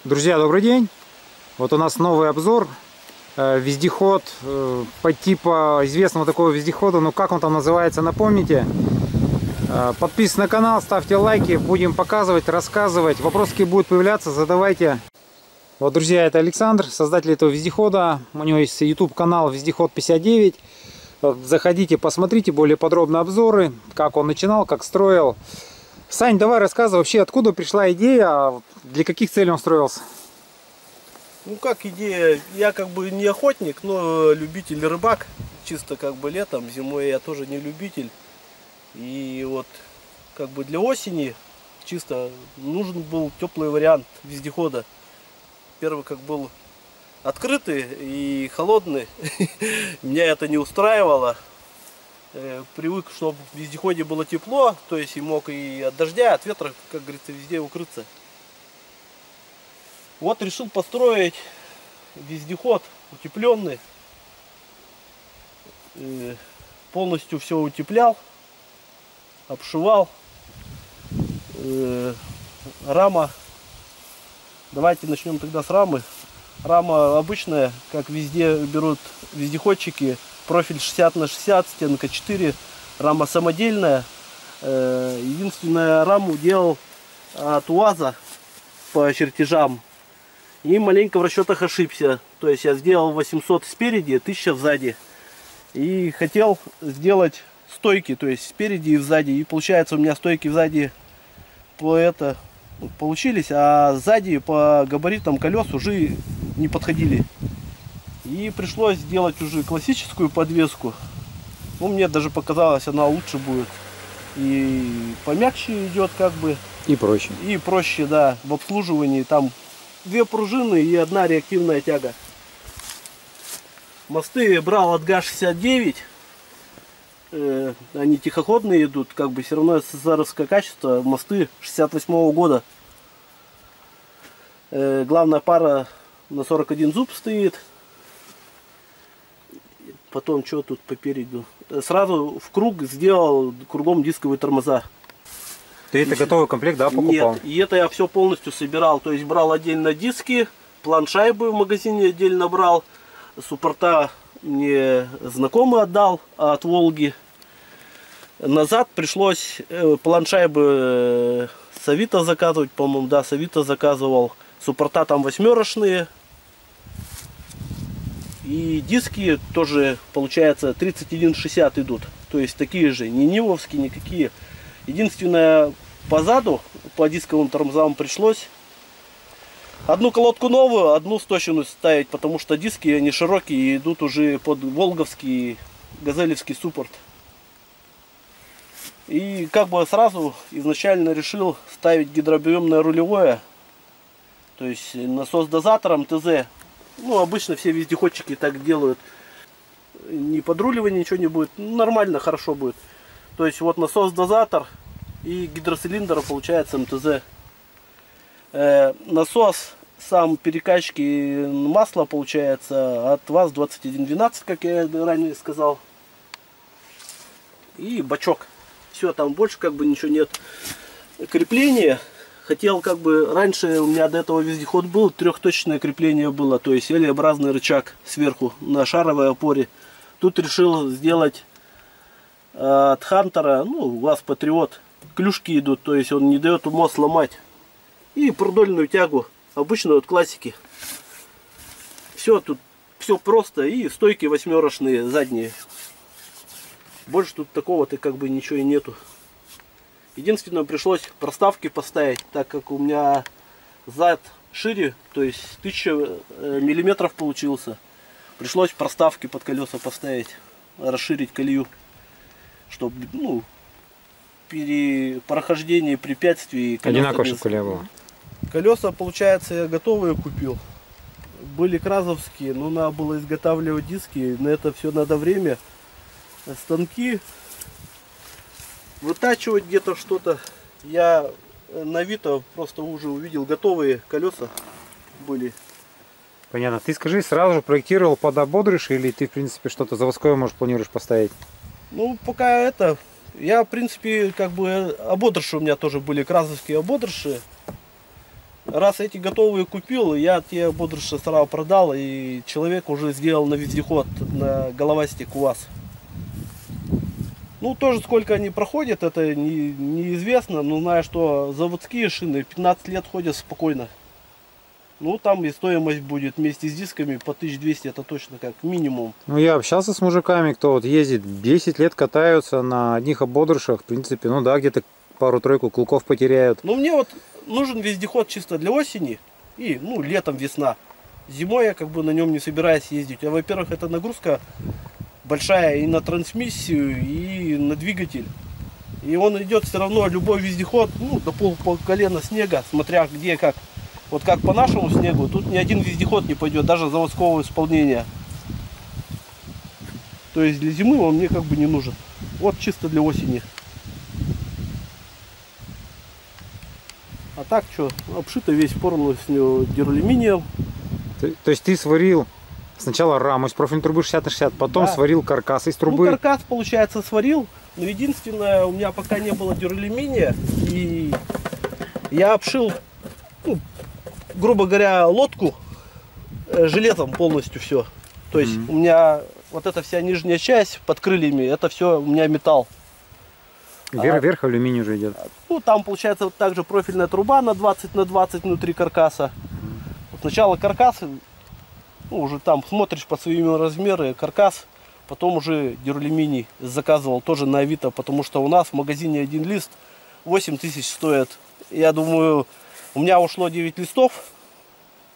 Друзья, добрый день! Вот у нас новый обзор. Вездеход по типу известного такого вездехода. Ну как он там называется, напомните. Подписывайтесь на канал, ставьте лайки. Будем показывать, рассказывать. Вопросы будут появляться, задавайте. Вот, друзья, это Александр, создатель этого вездехода. У него есть YouTube канал Вездеход 59. Заходите, посмотрите более подробные обзоры. Как он начинал, как строил. Сань, давай рассказывай вообще, откуда пришла идея, для каких целей он строился? Ну как идея, я как бы не охотник, но любитель рыбак, чисто как бы летом, зимой я тоже не любитель. И вот как бы для осени чисто нужен был теплый вариант вездехода. Первый как был открытый и холодный, меня это не устраивало. Привык, чтобы в вездеходе было тепло, то есть и мог и от дождя, от ветра, как говорится, везде укрыться. Вот решил построить вездеход утепленный, полностью все утеплял, обшивал. Рама, давайте начнем тогда с рамы. Рама обычная, как везде берут вездеходчики. Профиль 60 на 60, стенка 4, рама самодельная. Единственное, раму делал от УАЗа по чертежам. И маленько в расчетах ошибся. То есть я сделал 800 спереди, 1000 сзади. И хотел сделать стойки, то есть спереди и сзади. И получается у меня стойки сзади получились, а сзади по габаритам колес уже не подходили. И пришлось сделать уже классическую подвеску. Ну, мне даже показалось, она лучше будет. И помягче идет как бы. И проще. И проще, да, в обслуживании. Там 2 пружины и 1 реактивная тяга. Мосты брал от ГАЗ-69. Они тихоходные идут, как бы все равно СССРовское качество. Мосты 68-го года. Главная пара на 41 зуб стоит. Потом что тут попереду? Сразу в круг сделал кругом дисковые тормоза. Ты это готовый комплект, да, покупал? Нет, и это я все полностью собирал. То есть брал отдельно диски, план-шайбы в магазине отдельно брал. Суппорта мне знакомый отдал от Волги. Назад пришлось план-шайбы с Авито заказывать, по-моему, да, с Авито заказывал. Суппорта там 8-рошные. И диски тоже, получается, 3160 идут. То есть такие же, не нивовские, никакие. Единственное, по заду, по дисковым тормозам пришлось одну колодку новую, одну сточенную ставить, потому что диски, они широкие и идут уже под волговский, газелевский суппорт. И как бы сразу изначально решил ставить гидрообъемное рулевое. То есть насос с дозатором ТЗ. Ну, обычно все вездеходчики так делают. Не подруливания, ничего не будет. Нормально, хорошо будет. То есть вот насос-дозатор и гидроцилиндр получается МТЗ. Насос сам перекачки масла получается от ВАЗ-2112, как я ранее сказал. И бачок. Все, там больше как бы ничего нет. Крепление. Хотел как бы, раньше у меня до этого вездеход был, 3-точное крепление было, то есть L-образный рычаг сверху на шаровой опоре. Тут решил сделать от Хантера, ну, ВАЗ Патриот, клюшки идут, то есть он не дает мост сломать. И продольную тягу, обычную от классики. Все тут, все просто, и стойки 8-рошные задние. Больше тут такого-то как бы ничего и нету. Единственное, пришлось проставки поставить, так как у меня зад шире, то есть 1000 миллиметров получился. Пришлось проставки под колеса поставить, расширить колею, чтобы, ну, при прохождении препятствий... Одинаково, чтобы колея была. Колеса, получается, я готовые купил. Были кразовские, но надо было изготавливать диски, на это все надо время. Станки... Вытачивать где-то что-то. Я на Авито просто уже увидел готовые колеса были. Понятно. Ты скажи, сразу же проектировал под ободрыш или ты в принципе что-то заводское, может, планируешь поставить? Ну, пока это, я в принципе как бы ободрыши у меня тоже были, кразовские ободрыши. раз эти готовые купил, я те ободранные сразу продал, и человек уже сделал на вездеход, на головастик УАЗ. Ну, тоже сколько они проходят, это неизвестно, но знаю, что заводские шины 15 лет ходят спокойно. Ну, там и стоимость будет вместе с дисками по 1200, это точно как минимум. Ну, я общался с мужиками, кто вот ездит 10 лет, катаются на одних ободрышах, в принципе, ну да, где-то пару-тройку клуков потеряют. Ну, мне вот нужен вездеход чисто для осени и, ну, летом, весна. Зимой я как бы на нем не собираюсь ездить. А, во-первых, это нагрузка большая и на трансмиссию, и на двигатель. И он идет все равно, любой вездеход, ну, до по колено снега, смотря где как. Вот как по нашему снегу, тут ни один вездеход не пойдет, даже заводского исполнения. То есть для зимы он мне как бы не нужен. Вот чисто для осени. А так что, обшито весь полностью дюралюминием. То есть ты сварил сначала раму из профильной трубы 60/60, потом Да. сварил каркас из трубы. Ну, каркас, получается, сварил. Но единственное, у меня пока не было дюралюминия. И я обшил, ну, грубо говоря, лодку жилетом полностью все. То есть у меня вот эта вся нижняя часть под крыльями, это все у меня металл. Вверх алюминий уже идет. Ну, там получается вот также профильная труба на 20 на 20 внутри каркаса. Сначала каркас, ну, уже там смотришь по своим размерам, каркас, потом уже дюралюминий заказывал тоже на Авито, потому что у нас в магазине один лист 8000 стоит. Я думаю, у меня ушло 9 листов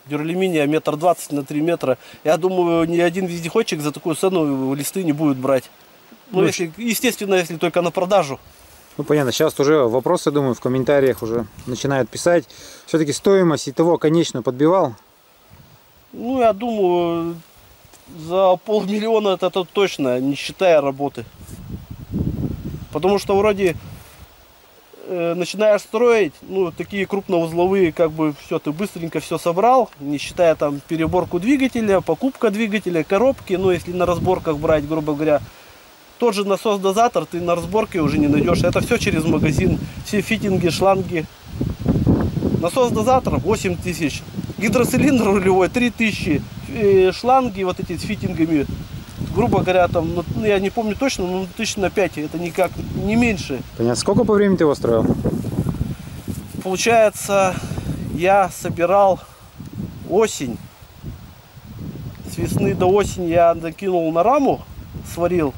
дюралюминия 1,20 на 3 метра. Я думаю, ни один вездеходчик за такую цену листы не будет брать. Ну, если, естественно, если только на продажу. Ну, понятно, сейчас уже вопросы, думаю, в комментариях уже начинают писать. Все-таки стоимость итого конечную подбивал? Ну, я думаю, за 500 000 это точно, не считая работы. Потому что вроде начинаешь строить, ну, такие крупноузловые, как бы все, ты быстренько все собрал, не считая там переборку двигателя, покупка двигателя, коробки, ну, если на разборках брать, грубо говоря. Тот же насос-дозатор ты на разборке уже не найдешь. Это все через магазин. Все фитинги, шланги. Насос-дозатор 8000. Гидроцилиндр рулевой 3000. Шланги вот эти с фитингами. Грубо говоря, там, ну, я не помню точно, но 1000 на 5. Это никак не меньше. Понятно. Сколько по времени ты его строил? Получается, я собирал осень. С весны до осени я накинул на раму, сварил.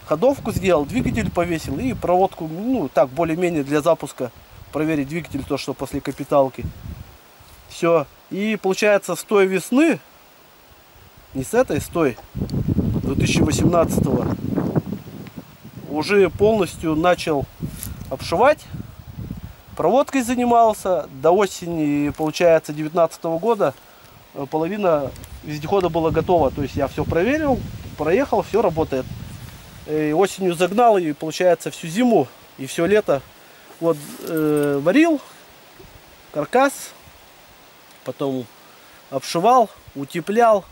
Ходовку сделал, двигатель повесил и проводку, ну, так, более-менее для запуска проверить двигатель, то, что после капиталки. Все. И получается, с той весны, не с этой, с той, 2018-го, уже полностью начал обшивать. Проводкой занимался. До осени, получается, 2019 года половина вездехода была готова. То есть я все проверил, проехал, все работает. И осенью загнал, и получается всю зиму и все лето вот варил каркас, потом обшивал, утеплял,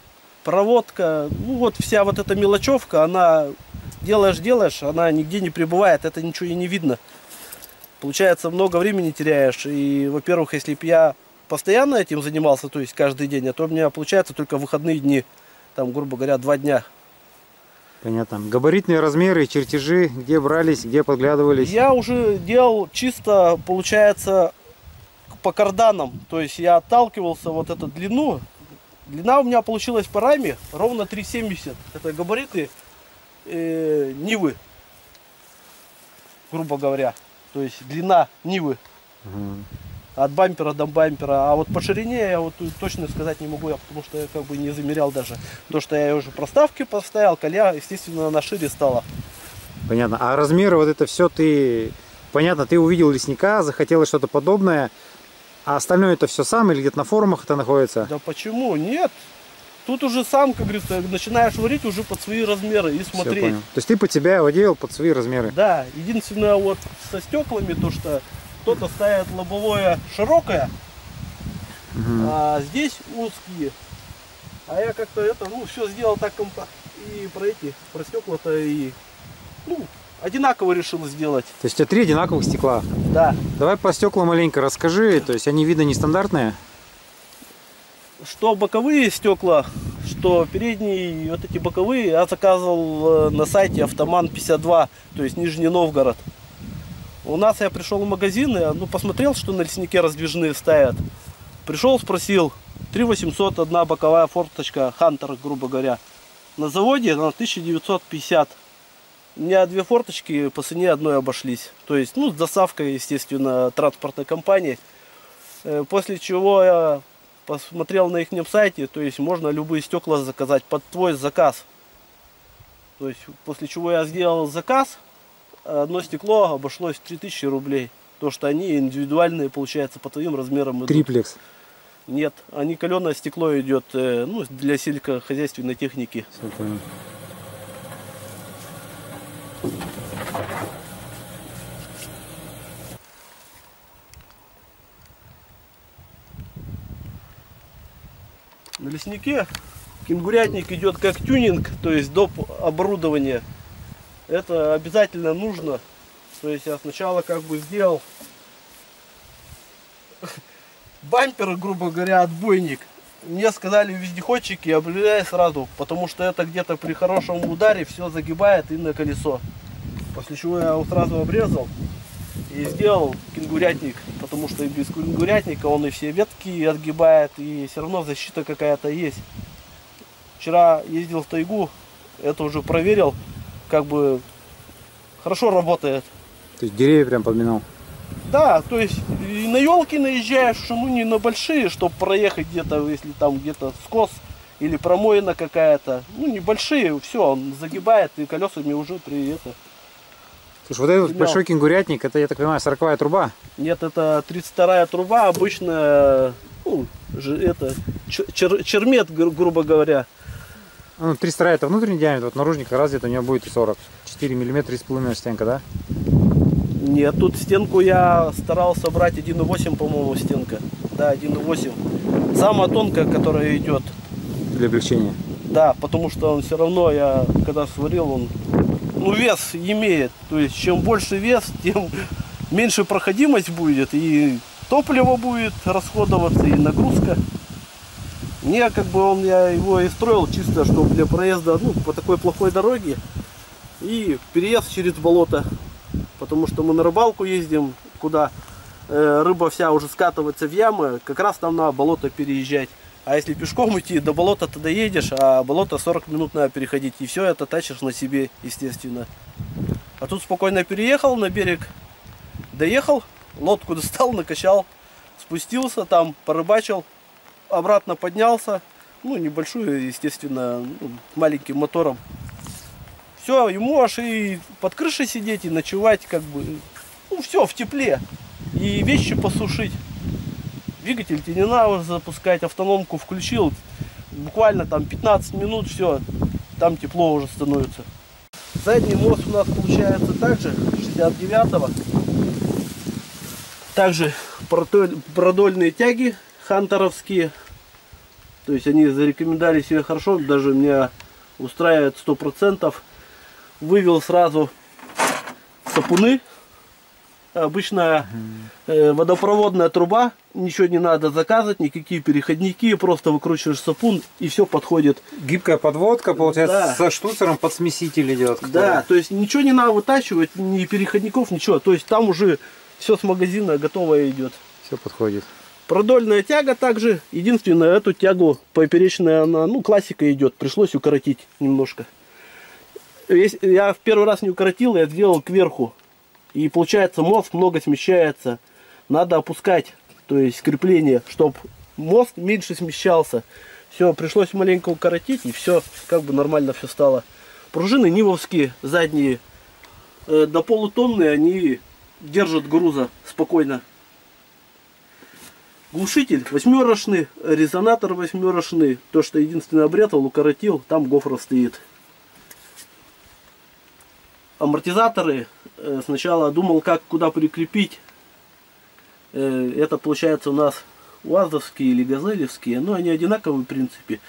проводка, ну вот вся вот эта мелочевка, она делаешь, она нигде не прибывает, это ничего и не видно. Получается, много времени теряешь, и, во-первых, если бы я постоянно этим занимался, то есть каждый день, а то у меня получается только выходные дни, там, грубо говоря, 2 дня. Понятно. Габаритные размеры, чертежи, где брались, где подглядывались? Я уже делал чисто, получается, по карданам. То есть я отталкивался вот эту длину. Длина у меня получилась по раме ровно 3,70. Это габариты Нивы, грубо говоря. То есть длина Нивы. От бампера до бампера. А вот по ширине я вот точно сказать не могу, потому что я как бы не замерял даже. То, что я уже проставки поставил, коля, естественно, она шире стала. Понятно. А размеры вот это все ты... Понятно, ты увидел лесника, захотелось что-то подобное. А остальное это все сам или где-то на форумах это находится? Да почему? Нет. Тут уже сам, как говорится, начинаешь варить уже под свои размеры и смотреть. Все, понял. То есть ты под себя его делал под свои размеры? Да. Единственное, вот со стеклами, то что кто-то ставит лобовое широкое, а здесь узкие. А я как-то это, ну, все сделал так компактно. И про стекла-то и, ну, одинаково решил сделать. То есть у тебя 3 одинаковых стекла? Да. Давай по стеклам маленько расскажи. То есть они видно нестандартные? что боковые стекла, что передние, вот эти боковые, я заказывал на сайте Автоман 52, то есть Нижний Новгород. У нас я пришел в магазин, и, ну, посмотрел, что на леснике раздвижные ставят. Пришел, спросил, 3800 одна боковая форточка, Хантер, грубо говоря. На заводе на 1950. У меня две форточки по цене одной обошлись. То есть, ну, с доставкой, естественно, транспортной компании. После чего я посмотрел на их сайте, то есть можно любые стекла заказать под твой заказ. То есть, после чего я сделал заказ, одно стекло обошлось 3000 рублей. То, что они индивидуальные, получается, по твоим размерам идут. Триплекс. Нет, они каленое стекло идет, ну, для сельскохозяйственной техники. На леснике кенгурятник идет как тюнинг, то есть доп. Оборудования. Это обязательно нужно. То есть я сначала как бы сделал бампер, грубо говоря, отбойник. Мне сказали вездеходчики, обливай сразу, потому что это где-то при хорошем ударе все загибает и на колесо. После чего я его сразу обрезал и сделал кенгурятник, потому что и без кенгурятника он и все ветки отгибает, и все равно защита какая-то есть. Вчера ездил в тайгу, это уже проверил, как бы хорошо работает. То есть деревья прям подминал? Да, то есть и на елки наезжаешь, ну не на большие, чтобы проехать где-то, если там где-то скос или промоина какая-то, ну небольшие, все, он загибает и колесами уже при это. Слушай, вот этот большой кенгурятник, это, я так понимаю, 40-я труба? Нет, это 32-я труба, обычно, ну, это чермет, грубо говоря. Ну, 32 это внутренний диаметр, вот наружник как раз где-то у него будет 40. 4 миллиметра из половиной стенка, да? Нет, тут стенку я старался брать 1,8, по-моему, стенка. Да, 1,8. Самая тонкая, которая идет. Для облегчения. Да, потому что он все равно, я когда сварил, он, ну, вес имеет. То есть, чем больше вес, тем меньше проходимость будет. И топливо будет расходоваться, и нагрузка. Мне как бы я его и строил чисто, чтобы для проезда, ну, по такой плохой дороге. И переезд через болото. Потому что мы на рыбалку ездим, куда рыба вся уже скатывается в ямы, как раз там на болото переезжать. А если пешком идти, до болота ты доедешь, а болото 40 минут надо переходить. И все это тащишь на себе, естественно. А тут спокойно переехал на берег, доехал, лодку достал, накачал, спустился там, порыбачил, обратно поднялся. Ну, небольшую, естественно, ну, маленьким мотором. Все, ему аж и под крышей сидеть, и ночевать, как бы, ну, все в тепле. И вещи посушить. Двигатель тебе не надо запускать, автономку включил, буквально там 15 минут, все, там тепло уже становится. Задний мост у нас получается также 69-го. Также продольные тяги хантеровские. То есть они зарекомендовали себя хорошо, даже меня устраивает 100%. Вывел сразу сапуны. Обычная водопроводная труба, ничего не надо заказывать, никакие переходники, просто выкручиваешь сапун и все подходит. Гибкая подводка, получается, да. Со штуцером под смеситель идет. Который... Да, то есть ничего не надо вытачивать, ни переходников, ничего. То есть там уже все с магазина готовое идет. Все подходит. Продольная тяга также. Единственное, эту тягу поперечная, она, ну, классика идет. Пришлось укоротить немножко. Я в первый раз не укоротил, я сделал кверху. И получается, мост много смещается. Надо опускать, то есть крепление, чтобы мост меньше смещался. Все, пришлось маленько укоротить, и все, как бы нормально все стало. Пружины нивовские, задние, до полутонны, они держат груза спокойно. Глушитель восьмерочный, резонатор восьмерочный. То, что единственное обрезал, укоротил, там гофра стоит. Амортизаторы, сначала думал, как куда прикрепить. Это получается у нас УАЗовские или газелевские, но они одинаковые в принципе.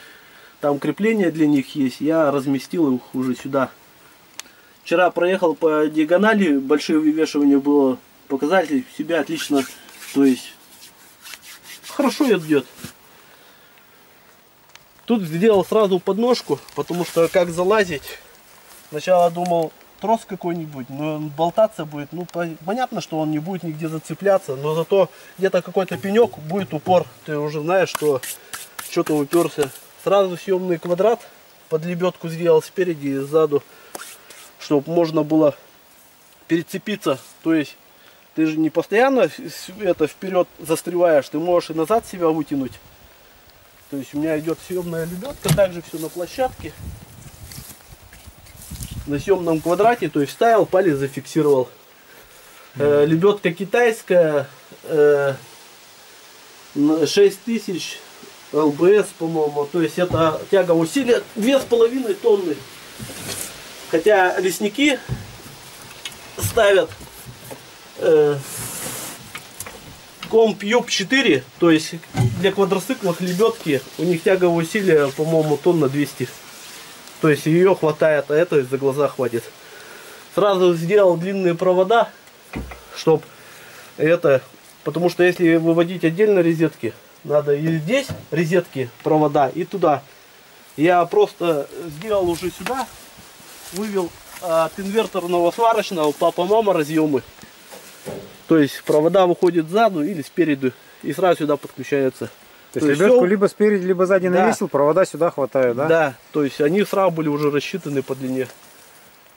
Там крепления для них есть, я разместил их уже сюда. Вчера проехал по диагонали, большое вывешивание было, показатель себя отлично, то есть хорошо идет. Тут сделал сразу подножку, потому что как залазить. Сначала думал трос какой-нибудь, но он болтаться будет. Ну, понятно, что он не будет нигде зацепляться, но зато где-то какой-то пенек будет упор. Ты уже знаешь, что что-то уперся. Сразу съемный квадрат под лебедку сделал спереди и сзаду, чтобы можно было перецепиться. То есть ты же не постоянно это вперед застреваешь, ты можешь и назад себя вытянуть. То есть у меня идет съемная лебедка, также все на площадке. На съемном квадрате, то есть ставил, палец зафиксировал. Лебедка китайская, 6000 ЛБС, по-моему. То есть это тяга усилия 2,5 тонны. Хотя лесники ставят комп Юб 4, то есть для квадроциклов лебедки у них тяговое усилие, по-моему, тонна 200. То есть ее хватает, а это за глаза хватит. Сразу сделал длинные провода, чтобы это, потому что если выводить отдельно розетки, надо и здесь розетки, провода, и туда. Я просто сделал уже сюда, вывел от инверторного сварочного папа-мама разъемы. То есть провода выходят сзади или спереду и сразу сюда подключаются. То есть лебедку либо спереди, либо сзади навесил, провода сюда хватают, да? Да, то есть они сразу были уже рассчитаны по длине.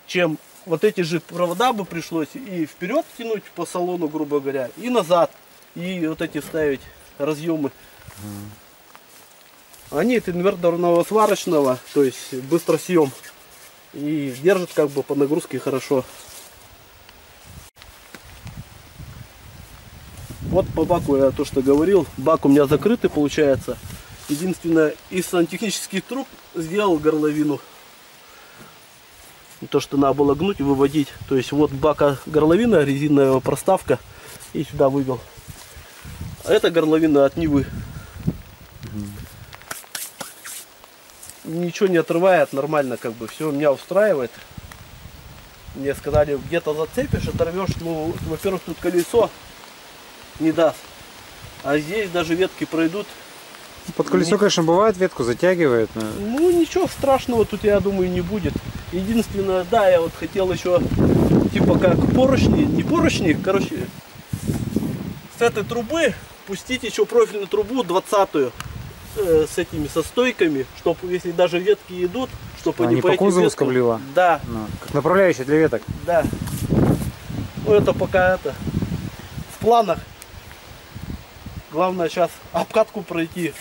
Чем вот эти же провода бы пришлось и вперед тянуть по салону, грубо говоря, и назад. И вот эти ставить разъемы. Они от инверторного сварочного, то есть быстросъем. И держат как бы по нагрузке хорошо. Вот по баку я то, что говорил. Бак у меня закрытый получается. Единственное, из сантехнических труб сделал горловину. То, что надо было гнуть и выводить. То есть вот бака горловина, резиновая проставка. И сюда вывел. А это горловина от Нивы. Ничего не отрывает, нормально как бы. Все меня устраивает. Мне сказали, где-то зацепишь, оторвешь. Ну, во-первых, тут колесо не даст. А здесь даже ветки пройдут. Под колесо, конечно, бывает, ветку затягивает. Но... Ну, ничего страшного тут, я думаю, не будет. Единственное, да, я вот хотел еще, типа как поручни, не поручни, короче, с этой трубы пустить еще профильную трубу 20-ю с этими, со стойками, чтобы, если даже ветки идут, чтобы они по кузову скоблила? Да. Ну, как направляющая для веток? Да. Ну, это пока это в планах. Главное сейчас обкатку пройти,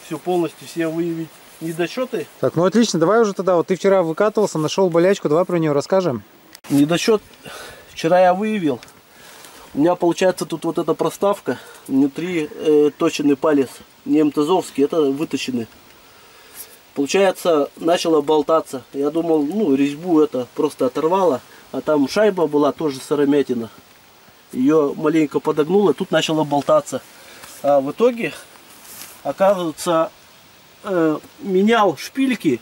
все полностью, все выявить недочеты. Так, ну отлично, давай уже тогда, вот ты вчера выкатывался, нашел болячку, давай про нее расскажем. Недочет вчера я выявил. У меня получается тут вот эта проставка, внутри точенный палец, не МТЗовский, это выточенный. Получается, начала болтаться. Я думал, ну, резьбу это просто оторвало, а там шайба была тоже сыромятина. Ее маленько подогнуло, тут начала болтаться. А в итоге, оказывается, менял шпильки.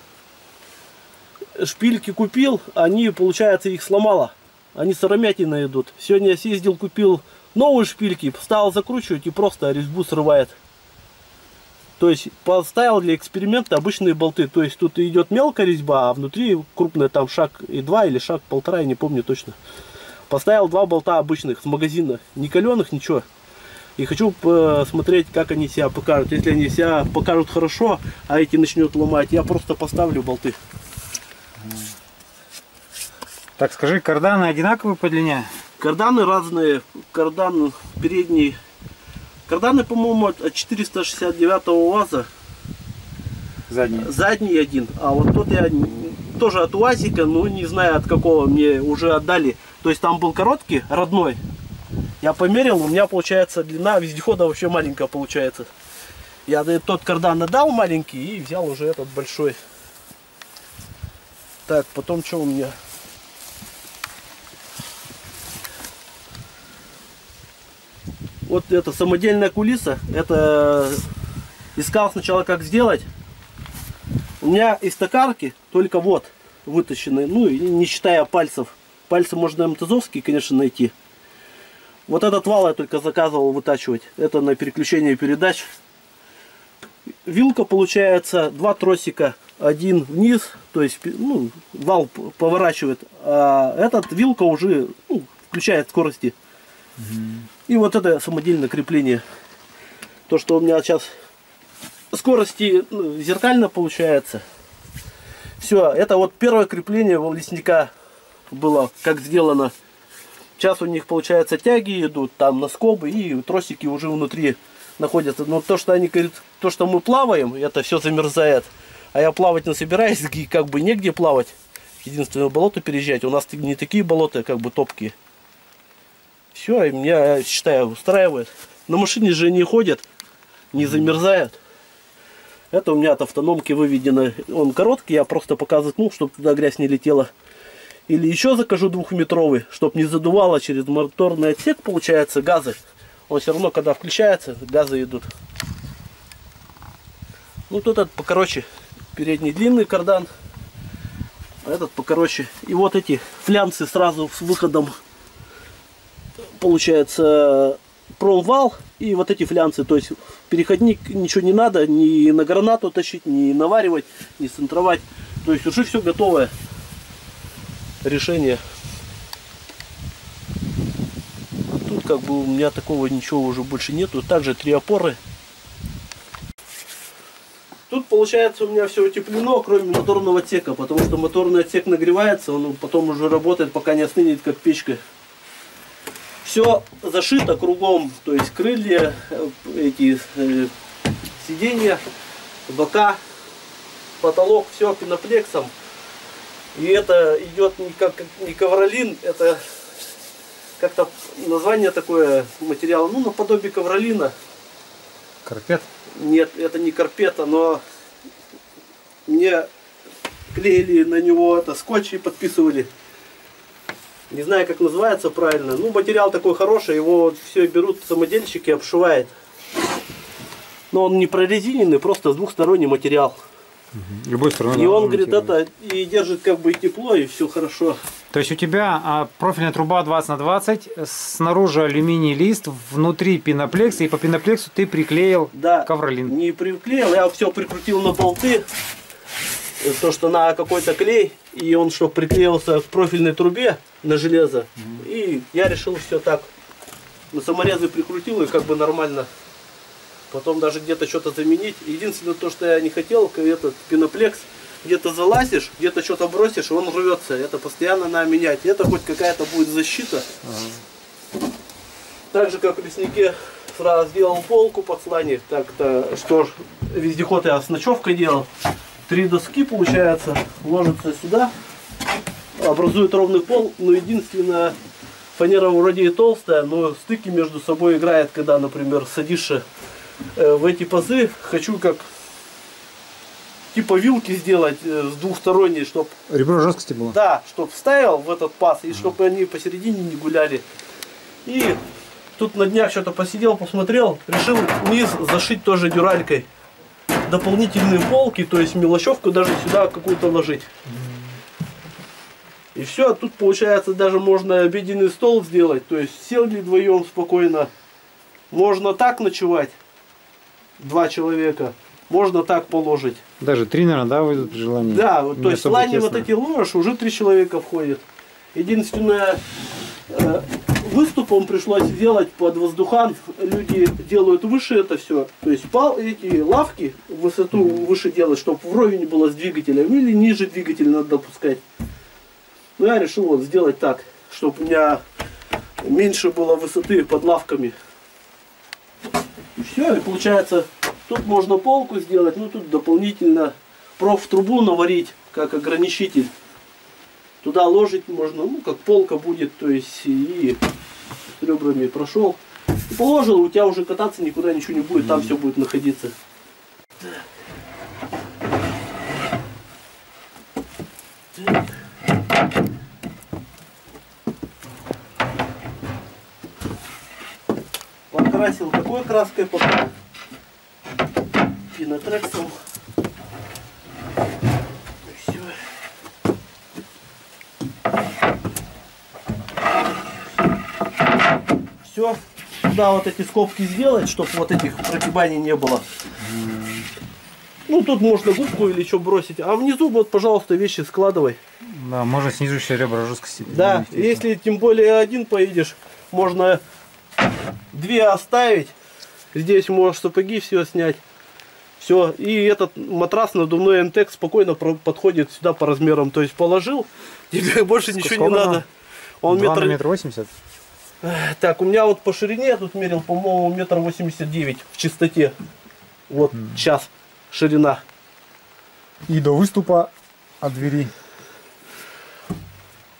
Шпильки купил, они, получается, их сломало. Они сыромятина идут. Сегодня я съездил, купил новые шпильки, стал закручивать и просто резьбу срывает. То есть поставил для эксперимента обычные болты. То есть тут идет мелкая резьба, а внутри крупная, там шаг и 2 или шаг 1,5, я не помню точно. Поставил 2 болта обычных с магазина, не каленых, ничего. И хочу посмотреть, как они себя покажут. Если они себя покажут хорошо, а эти начнут ломать, я просто поставлю болты. Так, скажи, карданы одинаковые по длине? Карданы разные. Кардан передний. Карданы, по-моему, от 469 УАЗа. Задний. Задний один. А вот тот я тоже от УАЗика, но не знаю от какого, мне уже отдали. То есть там был короткий, родной. Я померил, у меня получается длина вездехода вообще маленькая получается. Я тот кардан отдал маленький и взял уже этот большой. Так, потом что у меня? Вот это самодельная кулиса. Это искал сначала как сделать. У меня из токарки только вот вытащены, ну и не считая пальцев. Пальцы можно МТЗовские, конечно, найти. Вот этот вал я только заказывал вытачивать. Это на переключение передач. вилка получается, 2 тросика, один вниз, то есть ну, вал поворачивает, а этот вилка уже ну, включает скорости. И вот это самодельное крепление. То, что у меня сейчас скорости ну, зеркально получается. Все, это вот первое крепление у лесника было, как сделано. Сейчас у них, получается, тяги идут, там на скобы, и тросики уже внутри находятся. Но то, что они говорят, то, что мы плаваем, это все замерзает. А я плавать не собираюсь, и как бы негде плавать. Единственное, болото переезжать. У нас не такие болота, как бы топкие. Все, и меня, я считаю, устраивает. На машине же не ходят, не замерзают. Это у меня от автономки выведено. Он короткий, я просто показываю, ну, чтобы туда грязь не летела. Или еще закажу 2-метровый, чтобы не задувало через моторный отсек, получается, газы. Он все равно, когда включается, газы идут. Ну, тут этот покороче. Передний длинный кардан, а этот покороче. И вот эти флянцы сразу с выходом, получается, промвал. И вот эти флянцы, то есть переходник ничего не надо, ни на гранату тащить, ни наваривать, ни центровать. То есть уже все готовое решение. Тут как бы у меня такого ничего уже больше нету. Также 3 опоры. Тут получается у меня все утеплено, кроме моторного отсека, потому что моторный отсек нагревается, он потом уже работает, пока не остынет, как печка. Все зашито кругом, то есть крылья, эти сиденья, бока, потолок, все пеноплексом. И это идет не ковролин, это как-то название такое материала, ну наподобие ковролина. Карпет? Нет, это не карпета, но мне клеили на него это скотч и подписывали. Не знаю, как называется правильно. Ну, материал такой хороший, его все берут самодельщики, обшивает. Но он не прорезиненный, просто двухсторонний материал. Любой стороной. И он говорит, это и держит как бы и тепло, и все хорошо. То есть у тебя профильная труба 20 на 20, снаружи алюминий лист, внутри пеноплекс, и по пеноплексу ты приклеил ковролин. Не приклеил, я все прикрутил на болты, то что на какой-то клей, и он чтобы приклеился к профильной трубе на железо. И я решил все так, на саморезы прикрутил, и как бы нормально. Потом даже где-то что-то заменить. Единственное, то, что я не хотел, этот пеноплекс, где-то залазишь, где-то что-то бросишь, и он рвется. Это постоянно надо менять. Это хоть какая-то будет защита. Так же, как в леснике сразу сделал полку под слани. Так-то, что ж, вездеход я с ночевкой делал. 3 доски, получается, ложатся сюда, образует ровный пол. Но единственное, фанера вроде и толстая, но стыки между собой играет, когда, например, садишься в эти пазы. Хочу как типа вилки сделать с двухсторонней, чтобы ребро жесткости было? Да, чтобы вставил в этот паз, и чтобы они посередине не гуляли. И тут на днях что-то посидел, посмотрел, решил низ зашить тоже дюралькой. Дополнительные полки, то есть мелочевку даже сюда какую-то ложить. И все, тут получается даже можно обеденный стол сделать, то есть сели вдвоем спокойно. Можно так ночевать, 2 человека, можно так положить. Даже 3, наверное, да, выйдут при желании? Да, то есть слани вот эти ложишь, уже 3 человека входит. Единственное, выступом пришлось сделать под воздухан. Люди делают выше это все. То есть эти лавки в высоту выше делать, чтобы вровень было с двигателем. Или ниже двигателя надо допускать. Но я решил вот сделать так, чтобы у меня меньше было высоты под лавками. И все, и получается, тут можно полку сделать, ну тут дополнительно профтрубу наварить, как ограничитель. Туда ложить можно, ну как полка будет, то есть и с ребрами прошел. И положил, у тебя уже кататься никуда ничего не будет, там все будет находиться. Покрасил такой краской, пока пенотрексом. Все, сюда вот эти скобки сделать, чтобы вот этих прогибаний не было. Ну, тут можно губку или что бросить. А внизу вот, пожалуйста, вещи складывай. Да, можно снизу еще ребра жесткости. Да, если тем более один поедешь, можно 2 оставить. Здесь можешь сапоги все снять. Все. И этот матрас надувной Entex спокойно подходит сюда по размерам. То есть положил, тебе больше ничего не надо. Он 2 на метр 80. Так, у меня вот по ширине, я тут мерил, по-моему, 1,89 м в чистоте. Вот, сейчас ширина. И до выступа от двери.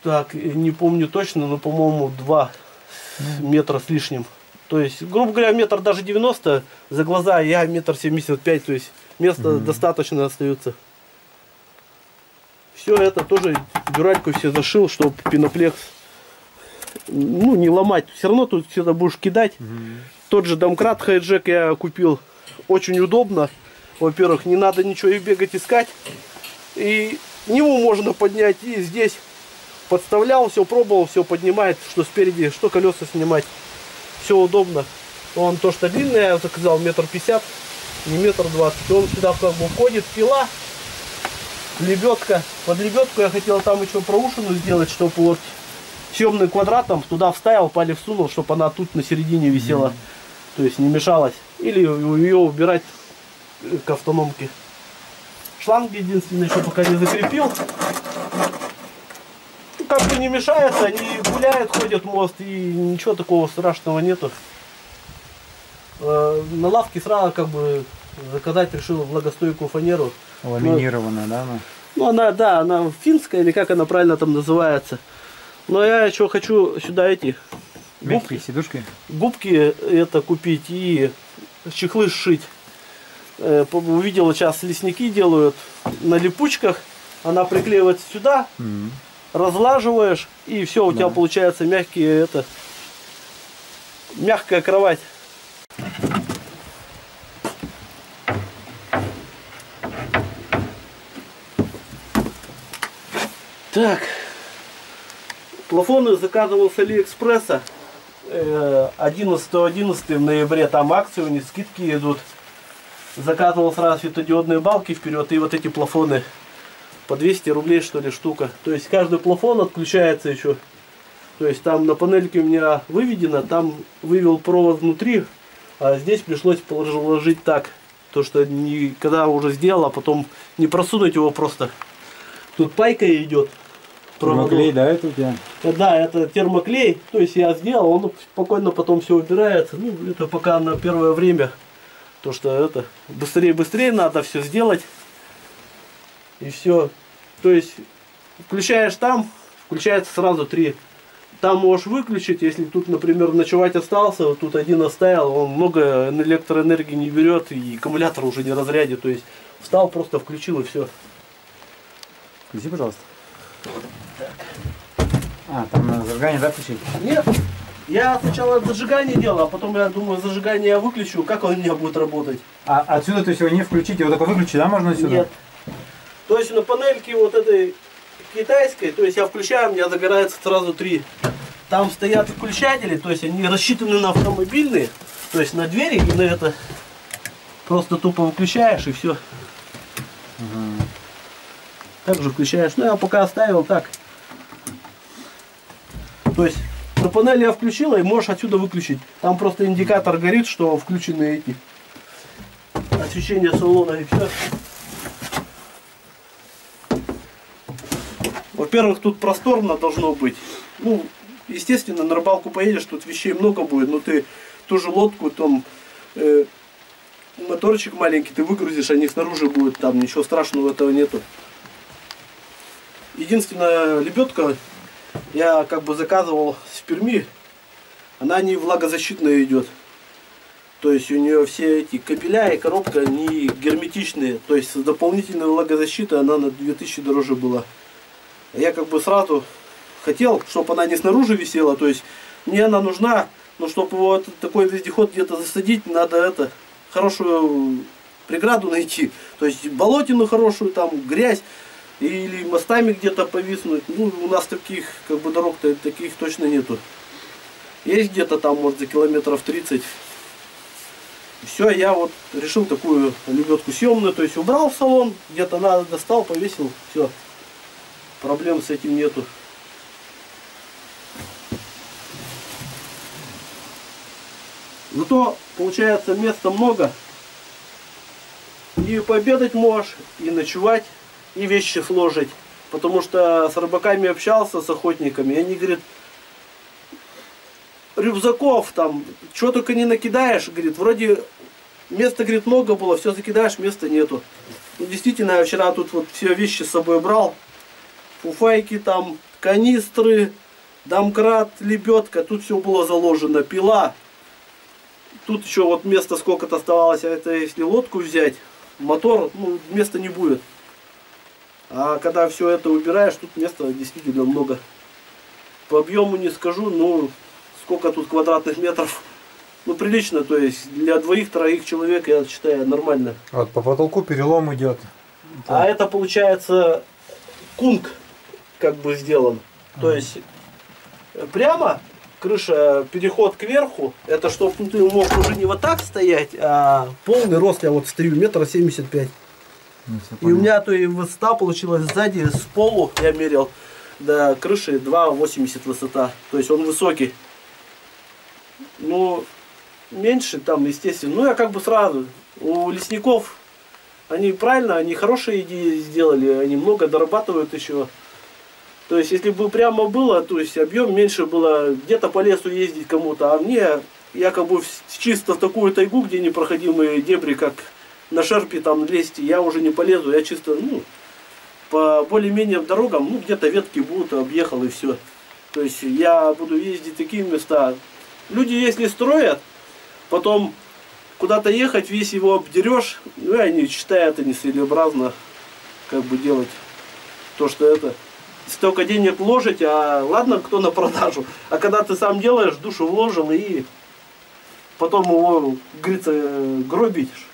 Так, не помню точно, но, по-моему, 2 метра с лишним. То есть, грубо говоря, метр даже 90 за глаза, я метр 75, то есть места достаточно остается. Все это тоже дюралькой все зашил, чтобы пеноплекс, ну, не ломать. Все равно тут всегда будешь кидать. Тот же домкрат хайджек я купил. Очень удобно. Во-первых, не надо ничего и бегать искать. И него можно поднять. И здесь подставлял, все пробовал, все поднимает. Что спереди, что колеса снимать. Все удобно. Он то, что длинный, я заказал 1,50 м, не 1,20 м. Он сюда как бы входит, пила, лебедка. Под лебедку я хотел там еще проушину сделать, чтобы вот съемный квадрат там туда вставил, палец сунул, чтобы она тут на середине висела. То есть не мешалась. Или ее убирать к автономке. Шланги единственное, что пока не закрепил. Ну, как бы не мешается, они гуляют, ходят мост, и ничего такого страшного нету. На лавке сразу как бы заказать решил влагостойкую фанеру. Ламинированная, да? Ну она, да, она финская, или как она правильно там называется. Но я еще хочу сюда эти мягкие сидушки. Губки это купить и чехлы сшить. Увидел, сейчас лесники делают на липучках. Она приклеивается сюда, разлаживаешь, и все, у тебя получается мягкие мягкая кровать. Так, плафоны заказывал с Алиэкспресса. 11 в ноябре, там акции у них, скидки идут. Заказывал сразу светодиодные балки вперед и вот эти плафоны по 200 рублей что ли штука. То есть каждый плафон отключается еще. То есть там на панельке у меня выведено, там вывел провод внутри, а здесь пришлось положить так. То что когда уже сделал, а потом не просунуть его просто. Тут пайка идет. Термоклей, да, это у тебя? Да, это термоклей. То есть я сделал, он спокойно потом все убирается. Ну, это пока на первое время. То что это быстрее надо все сделать. И все. То есть включаешь там, включается сразу 3. Там можешь выключить, если тут, например, ночевать остался, вот тут один оставил, он много электроэнергии не берет и аккумулятор уже не разрядит. То есть встал, просто включил и все. Включи, пожалуйста. А, там на зажигание, да, включить? Нет. Я сначала зажигание делал, а потом я думаю, зажигание я выключу, как он у меня будет работать. А отсюда, то есть его не включить, его только выключить, да, можно отсюда? Нет. То есть на панельке вот этой китайской, то есть я включаю, у меня загорается сразу 3. Там стоят включатели, то есть они рассчитаны на автомобильные, то есть на двери и на это. Просто тупо выключаешь и все. Также включаешь. Ну я пока оставил так. То есть на панели я включила и можешь отсюда выключить. Там просто индикатор горит, что включены эти освещения салона и все. Во-первых, тут просторно должно быть. Ну, естественно, на рыбалку поедешь, тут вещей много будет, но ты ту же лодку, там моторчик маленький ты выгрузишь, они снаружи будут, там ничего страшного этого нету. Единственная лебедка я как бы заказывал с Перми, она не влагозащитная идет. То есть у нее все эти кабеля и коробка не герметичные. То есть с дополнительной влагозащитой она на 2000 дороже была. Я как бы сразу хотел, чтобы она не снаружи висела. То есть мне она нужна, но чтобы вот такой вездеход где-то засадить, надо хорошую преграду найти. То есть болотину хорошую, там грязь. Или мостами где-то повиснуть. Ну, у нас таких как бы дорог-то таких точно нету. Есть где-то там, может, за километров 30. Все, я вот решил такую лебедку съемную, то есть убрал в салон, где-то надо, достал, повесил, все. Проблем с этим нету. Зато получается места много. И пообедать можешь, и ночевать, и вещи сложить. Потому что с рыбаками общался, с охотниками, и они говорят, рюкзаков там, что только не накидаешь, говорит, вроде места, говорит, много было, все закидаешь, места нету. Ну, действительно, я вчера тут вот все вещи с собой брал, фуфайки там, канистры, домкрат, лебедка, тут все было заложено, пила. Тут еще вот место сколько-то оставалось, а это если лодку взять, мотор, ну, места не будет. А когда все это убираешь, тут места действительно много. По объему не скажу, но сколько тут квадратных метров. Ну, прилично, то есть для двоих-троих человек, я считаю, нормально. Вот по потолку перелом идет. А это получается кунг как бы сделан. То есть прямо крыша, переход кверху, это чтобы ты мог уже не вот так стоять, а полный рост, я вот стою, 1,75 м. И у меня то и высота получилась сзади, с полу я мерил до крыши 2,80 высота. То есть он высокий. Ну, меньше там, естественно. Ну, я как бы сразу. У лесников, они правильно, они хорошие идеи сделали, они много дорабатывают еще. То есть, если бы прямо было, то есть объем меньше было, где-то по лесу ездить кому-то, а мне, я как бы чисто в такую тайгу, где непроходимые дебри, как на шерпе там лезть, я уже не полезу, я чисто, ну, по более-менее дорогам, ну, где-то ветки будут, объехал и все. То есть, я буду ездить в такие места. Люди, если строят, потом куда-то ехать, весь его обдерешь, ну, и они считают, это нецелесообразно, как бы делать то, что это. Столько денег вложить, а ладно, кто на продажу. А когда ты сам делаешь, душу вложил и потом его, говорится, гробишь,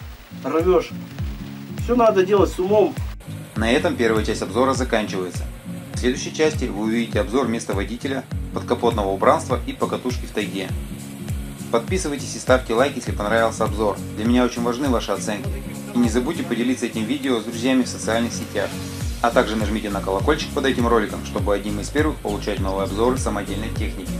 рвешь. Все надо делать с умом. На этом первая часть обзора заканчивается. В следующей части вы увидите обзор места водителя, подкапотного убранства и покатушки в тайге. Подписывайтесь и ставьте лайк, если понравился обзор. Для меня очень важны ваши оценки. И не забудьте поделиться этим видео с друзьями в социальных сетях. А также нажмите на колокольчик под этим роликом, чтобы одним из первых получать новые обзоры самодельной техники.